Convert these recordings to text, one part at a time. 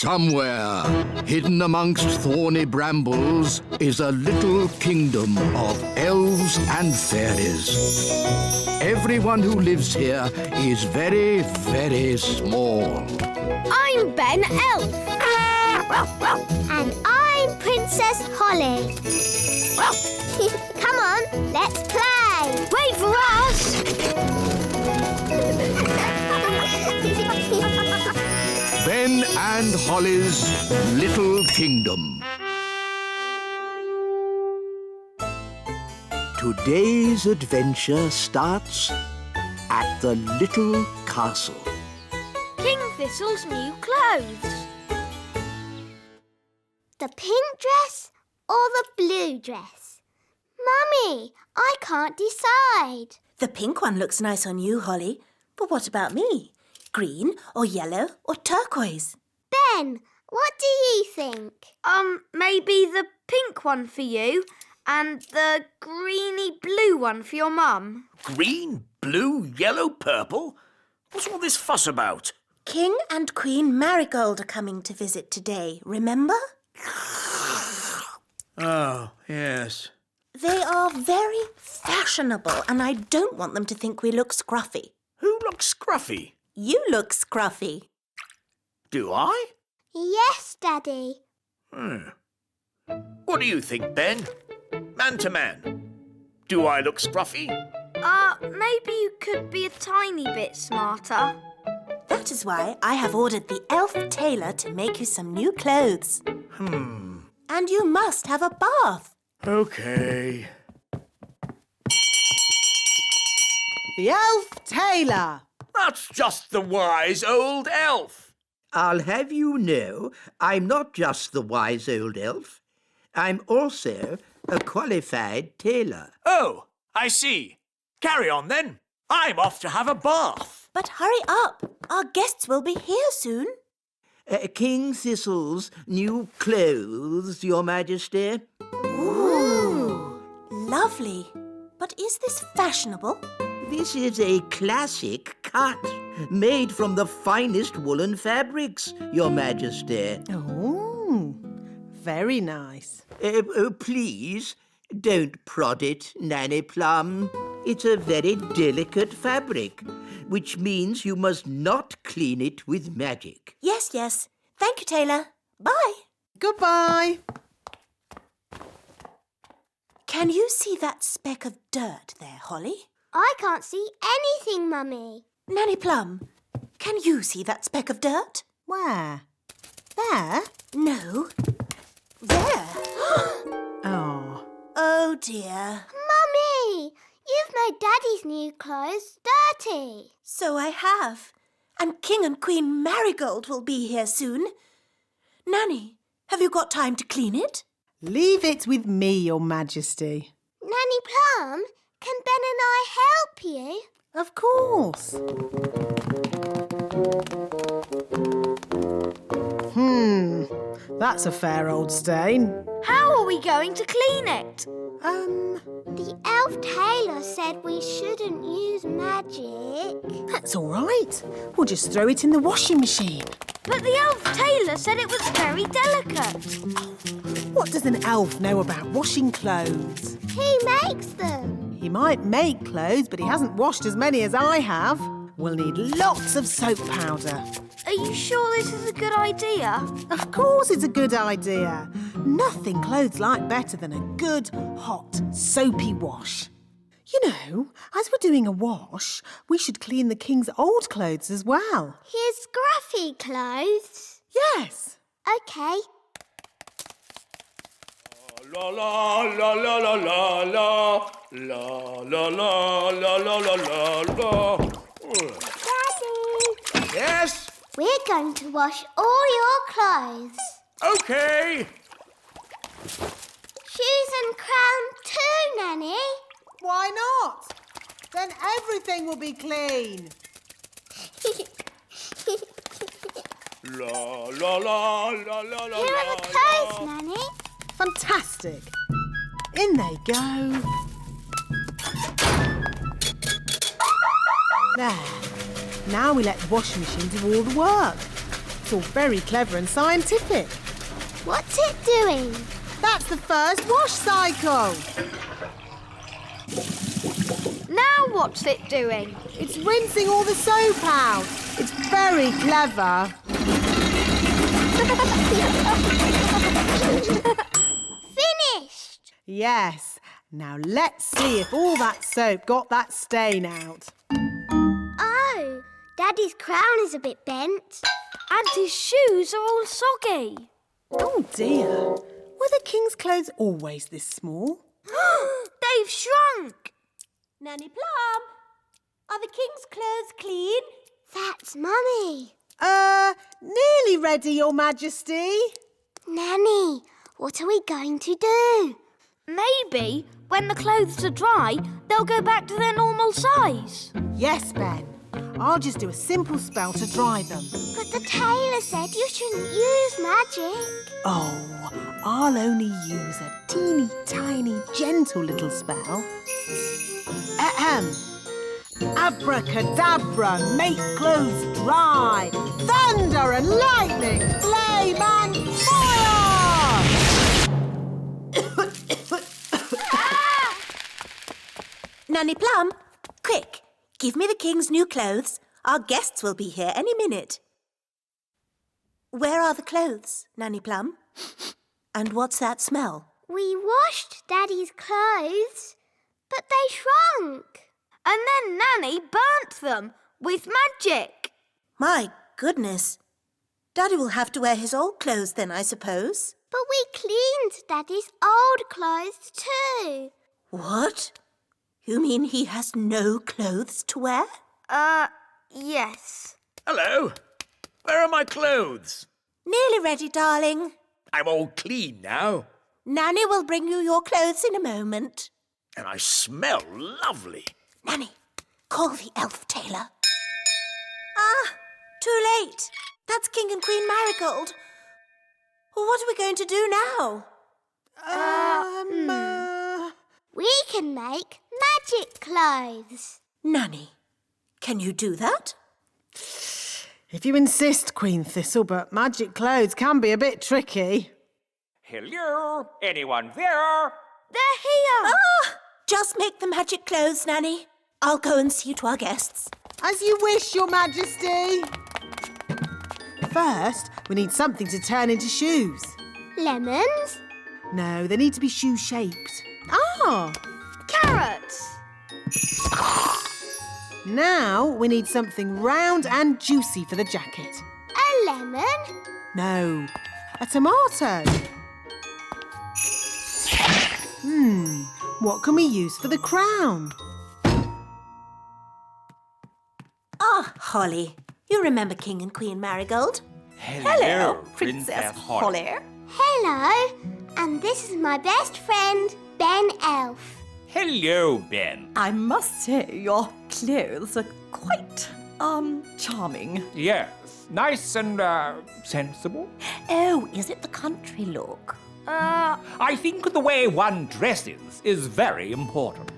Somewhere, hidden amongst thorny brambles, is a little kingdom of elves and fairies. Everyone who lives here is very, very small. I'm Ben Elf. And I'm Princess Holly. Come on, let's play. Wait for us. Ben and Holly's Little Kingdom. Today's adventure starts at the little castle. King Thistle's new clothes. The pink dress or the blue dress? Mummy, I can't decide. The pink one looks nice on you, Holly. But what about me? Green or yellow or turquoise? Ben, what do you think? Maybe the pink one for you and the greeny blue one for your mum. Green, blue, yellow, purple? What's all this fuss about? King and Queen Marigold are coming to visit today, remember? Oh, yes. They are very fashionable and I don't want them to think we look scruffy. Who looks scruffy? You look scruffy. Do I? Yes, Daddy. What do you think, Ben? Man to man. Do I look scruffy? Maybe you could be a tiny bit smarter. That is why I have ordered the elf tailor to make you some new clothes. And you must have a bath. OK. The elf tailor. That's just the wise old elf. I'll have you know, I'm not just the wise old elf. I'm also a qualified tailor. Oh, I see. Carry on, then. I'm off to have a bath. But hurry up. Our guests will be here soon. King Thistle's new clothes, Your Majesty. Ooh, lovely. But is this fashionable? This is a classic cut, made from the finest woolen fabrics, Your Majesty. Oh, very nice. Please, don't prod it, Nanny Plum. It's a very delicate fabric, which means you must not clean it with magic. Yes, yes. Thank you, tailor. Bye. Goodbye. Can you see that speck of dirt there, Holly? I can't see anything, Mummy. Nanny Plum, can you see that speck of dirt? Where? There? No. There. Oh. Oh, dear. Mummy, you've made Daddy's new clothes dirty. So I have. And King and Queen Marigold will be here soon. Nanny, have you got time to clean it? Leave it with me, Your Majesty. Nanny Plum, can Ben and I help you? Of course. That's a fair old stain. How are we going to clean it? The elf tailor said we shouldn't use magic. That's all right. We'll just throw it in the washing machine. But the elf tailor said it was very delicate. What does an elf know about washing clothes? He makes them. He might make clothes, but he hasn't washed as many as I have. We'll need lots of soap powder. Are you sure this is a good idea? Of course it's a good idea. Nothing clothes like better than a good, hot, soapy wash. You know, as we're doing a wash, we should clean the king's old clothes as well. His scruffy clothes? Yes. OK. La la la la la la la la la la la la la la. Daddy, Yes? we're going to wash all your clothes. OK. Shoes and crown too, Nanny. Why not? Then everything will be clean. La la la la la la. Here are the clothes, Nanny. Fantastic. In they go. There. Now we let the washing machine do all the work. It's all very clever and scientific. What's it doing? That's the first wash cycle. Now what's it doing? It's rinsing all the soap out. It's very clever. Finished! Yes. Now let's see if all that soap got that stain out. Oh, Daddy's crown is a bit bent. And his shoes are all soggy. Oh dear. Were the king's clothes always this small? They've shrunk. Nanny Plum, are the king's clothes clean? That's Mummy. Nearly ready, Your Majesty. Nanny, what are we going to do? Maybe when the clothes are dry, they'll go back to their normal size. Yes, Ben. I'll just do a simple spell to dry them. But the tailor said you shouldn't use magic. Oh, I'll only use a teeny tiny gentle little spell. Ahem. Abracadabra, make clothes dry. Thunder and lightning, flame and fire! Nanny Plum, quick, give me the king's new clothes. Our guests will be here any minute. Where are the clothes, Nanny Plum? And what's that smell? We washed Daddy's clothes, but they shrunk. And then Nanny burnt them with magic. My goodness. Daddy will have to wear his old clothes then, I suppose. But we cleaned Daddy's old clothes too. What? You mean he has no clothes to wear? Yes. Hello. Where are my clothes? Nearly ready, darling. I'm all clean now. Nanny will bring you your clothes in a moment. And I smell lovely. Nanny, call the elf tailor. Ah, too late. That's King and Queen Marigold. What are we going to do now? We can make magic clothes. Nanny, can you do that? If you insist, Queen Thistle, but magic clothes can be a bit tricky. Hello? Anyone there? They're here. Ah, just make the magic clothes, Nanny. I'll go and see to our guests. As you wish, Your Majesty. First, we need something to turn into shoes. Lemons? No, they need to be shoe-shaped. Ah! Carrots. Now we need something round and juicy for the jacket. A lemon? No, a tomato. What can we use for the crown? Ah, Holly. You remember King and Queen Marigold? Hello, Princess Holly. Hello. And this is my best friend, Ben Elf. Hello, Ben. I must say your clothes are quite, charming. Yes, nice and, sensible. Oh, is it the country look? I think the way one dresses is very important.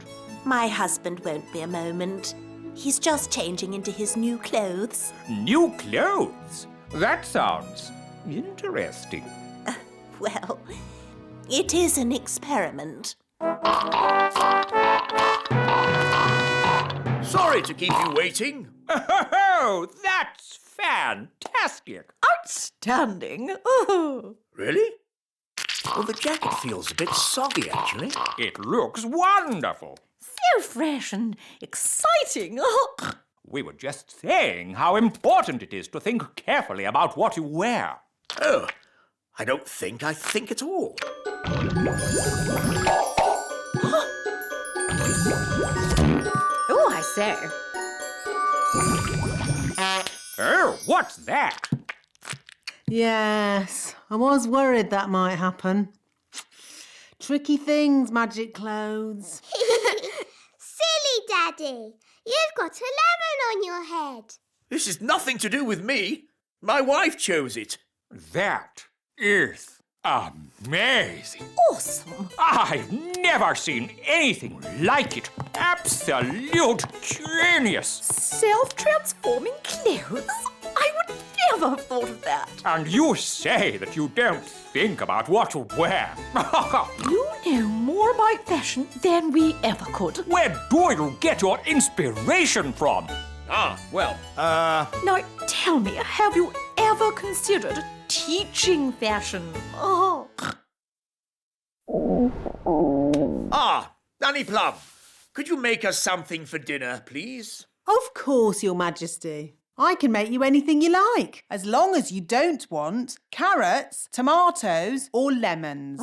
My husband won't be a moment. He's just changing into his new clothes. New clothes? That sounds interesting. Well, it is an experiment. Sorry to keep you waiting. Oh, that's fantastic. Outstanding. Oh. Really? Well, the jacket feels a bit soggy, actually. It looks wonderful. So fresh and exciting. We were just saying how important it is to think carefully about what you wear. Oh, I don't think I think at all. Oh, I say. Oh, what's that? Yes, I was worried that might happen. Tricky things, magic clothes. Silly Daddy. You've got a lemon on your head. This is nothing to do with me. My wife chose it. That is amazing. Awesome. I've never seen anything like it. Absolute genius. Self-transforming clothes? I would never have thought of that. And you say that you don't think about what to wear. You know more about fashion than we ever could. Where do you get your inspiration from? Now, tell me, have you ever considered teaching fashion? Oh. Nanny Plum, could you make us something for dinner, please? Of course, Your Majesty. I can make you anything you like, as long as you don't want carrots, tomatoes or lemons.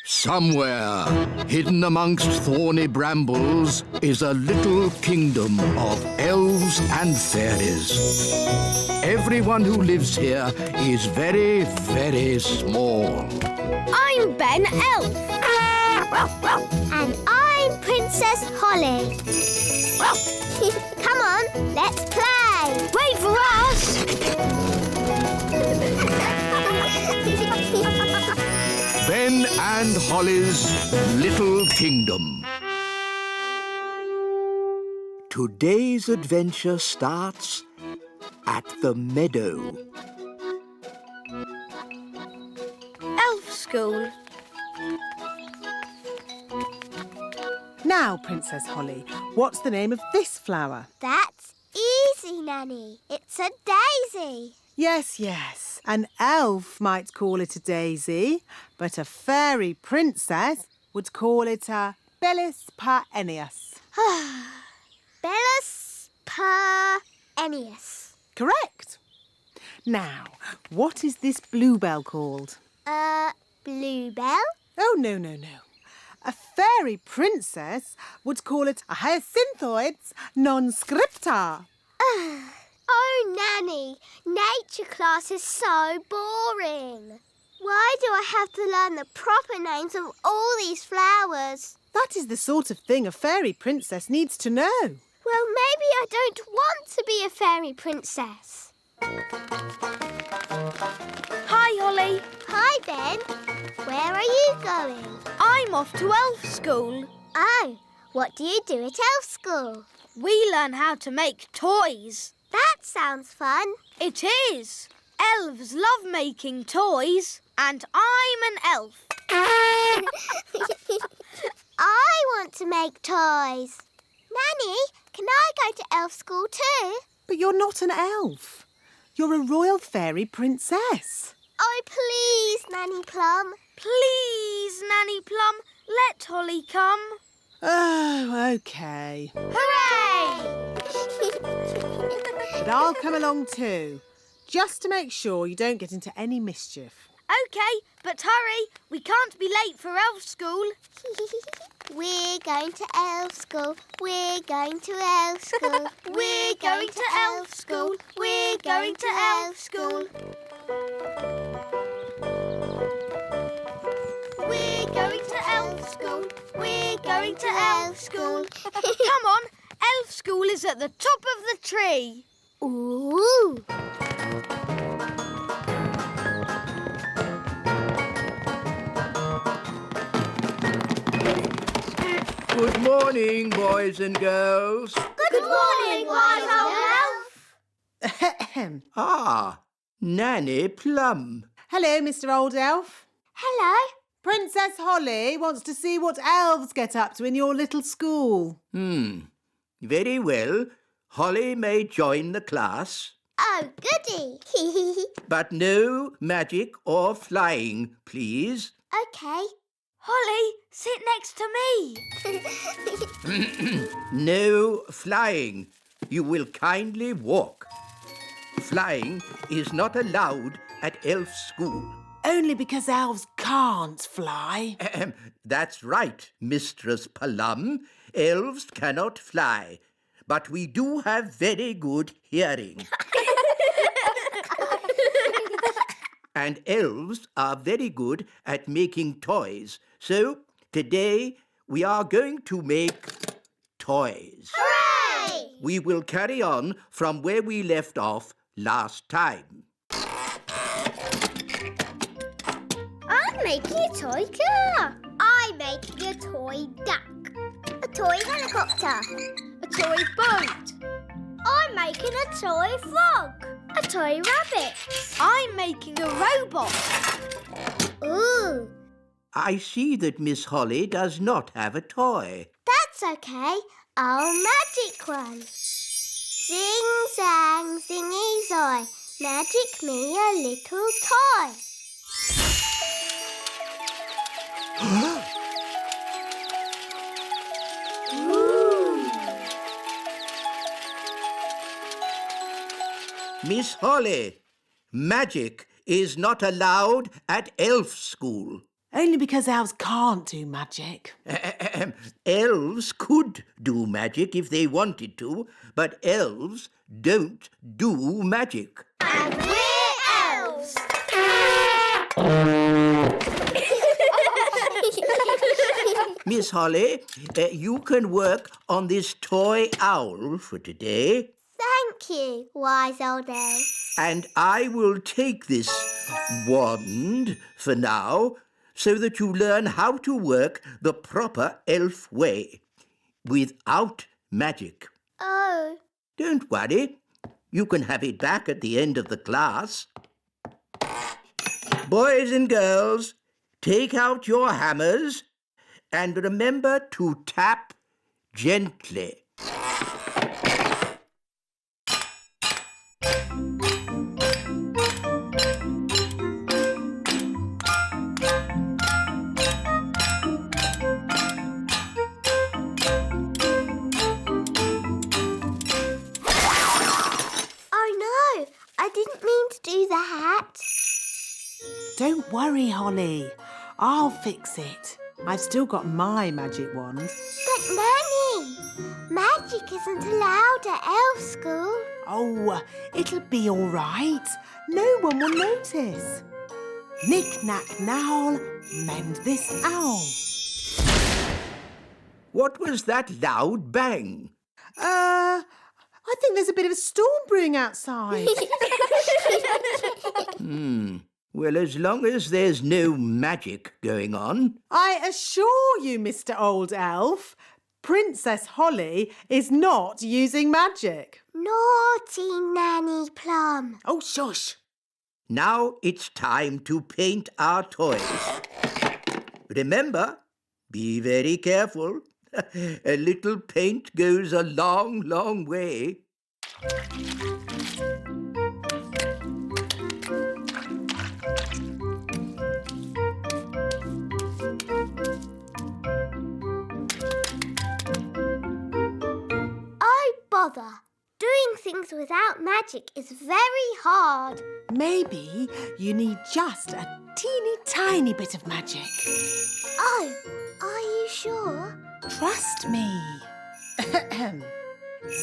Somewhere, hidden amongst thorny brambles, is a little kingdom of elves and fairies. Everyone who lives here is very, very small. I'm Ben Elf. And I'm Princess Holly. Come on, let's play. Wait for us! Ben and Holly's Little Kingdom. Today's adventure starts at the meadow. Elf school. Now, Princess Holly, what's the name of this flower? That's easy, Nanny. It's a daisy. Yes, yes. An elf might call it a daisy, but a fairy princess would call it a Bellis perennius. Bellis perennius. Correct. Now, what is this bluebell called? Bluebell? Oh, no. A fairy princess would call it a Hyacinthoids non-scripta. Oh, Nanny, nature class is so boring. Why do I have to learn the proper names of all these flowers? That is the sort of thing a fairy princess needs to know. Well, maybe I don't want to be a fairy princess. Hi, Holly. Hi, Ben. Where are you going? I'm off to elf school. Oh, what do you do at elf school? We learn how to make toys. That sounds fun. It is. Elves love making toys, and I'm an elf. I want to make toys. Nanny, can I go to elf school too? But you're not an elf. You're a royal fairy princess. Oh, please, Nanny Plum. Please, Nanny Plum, let Holly come. Oh, OK. Hooray! But I'll come along too, just to make sure you don't get into any mischief. OK, but hurry. We can't be late for elf school. We're going to elf school. We're going to elf school. We're going to elf school. We're going to elf school. We're going to elf school. We're going to elf school. Come on, elf school is at the top of the tree. Ooh! Good morning, boys and girls. Good morning, wise old elf. Ahem. Ah, Nanny Plum. Hello, Mr. Old Elf. Hello. Princess Holly wants to see what elves get up to in your little school. Very well. Holly may join the class, Oh, goody. but no magic or flying, please. OK. Holly, sit next to me. No flying. You will kindly walk. Flying is not allowed at elf school. Only because elves can't fly. That's right, Mistress Plum. Elves cannot fly, but we do have very good hearing. And elves are very good at making toys. So today we are going to make toys. Hooray! We will carry on from where we left off last time. I'm making a toy car. I'm making a toy duck. A toy helicopter. A toy boat. I'm making a toy frog. A toy rabbit. I'm making a robot. Ooh, I see that Miss Holly does not have a toy. that's okay. I'll magic one. Zing zang zingy zoy. Magic me a little toy. Miss Holly, magic is not allowed at elf school. Only because elves can't do magic. Elves could do magic if they wanted to, but elves don't do magic. And we're elves. Miss Holly, you can work on this toy owl for today, Thank you, wise old elf. and I will take this wand for now so that you learn how to work the proper elf way, without magic. Oh, Don't worry, you can have it back at the end of the class. Boys and girls, take out your hammers and remember to tap gently. oh no, I didn't mean to do that. Don't worry, Holly. I'll fix it. I've still got my magic wand. But Nanny, magic isn't allowed at elf school. Oh, it'll be all right. No one will notice. Knick, knack, nowl, mend this owl. What was that loud bang? I think there's a bit of a storm brewing outside. Well, as long as there's no magic going on. I assure you, Mr. Old Elf, Princess Holly is not using magic. Naughty Nanny Plum. Oh, shush. Now it's time to paint our toys. Remember, be very careful. A little paint goes a long, long way. Oh, bother. Doing things without magic is very hard. Maybe you need just a teeny tiny bit of magic. Oh, are you sure? Trust me.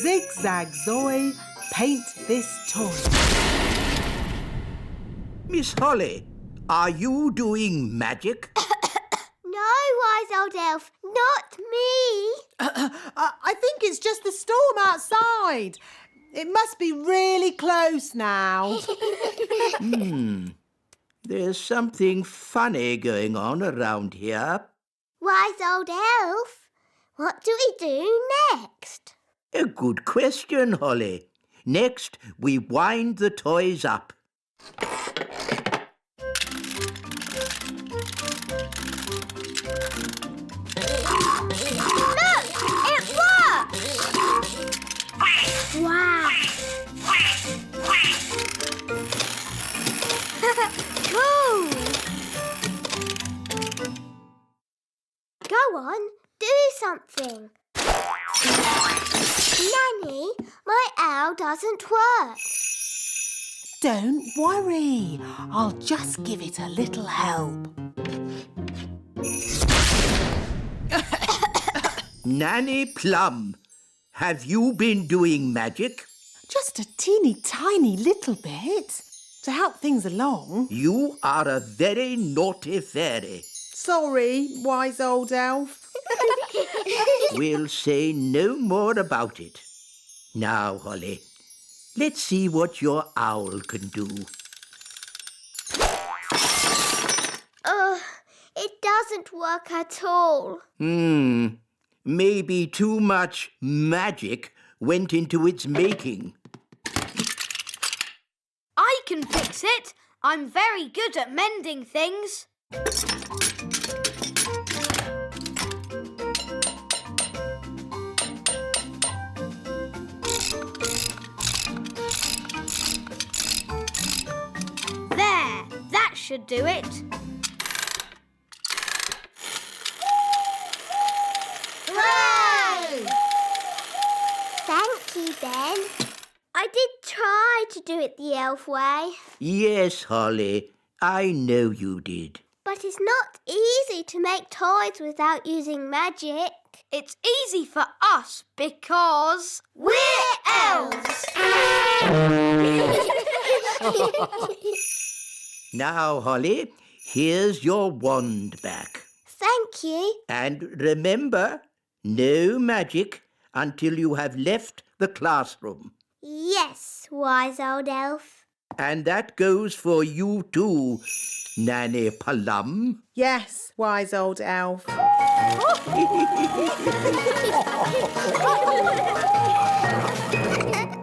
Zigzag Zoe, paint this toy. Miss Holly, are you doing magic? No, wise old elf, not me. I think it's just the storm outside. It must be really close now. There's something funny going on around here. Wise old elf, what do we do next? A good question, Holly. Next, we wind the toys up. Look, it works! Wow! Cool! Go on, do something. Nanny, my owl doesn't work. Don't worry. I'll just give it a little help. Nanny Plum, have you been doing magic? Just a teeny tiny little bit to help things along. You are a very naughty fairy. Sorry, wise old elf. We'll say no more about it. Now, Holly, let's see what your owl can do. It doesn't work at all. Maybe too much magic went into its making. I can fix it. I'm very good at mending things. There, that should do it. Hooray! Thank you, Ben. I did try to do it the elf way. Yes, Holly, I know you did. But it's not easy to make toys without using magic. It's easy for us because we're elves. Now, Holly, here's your wand back. Thank you. And remember, no magic until you have left the classroom. Yes, wise old elf. And that goes for you too, Nanny Plum. Yes, wise old elf.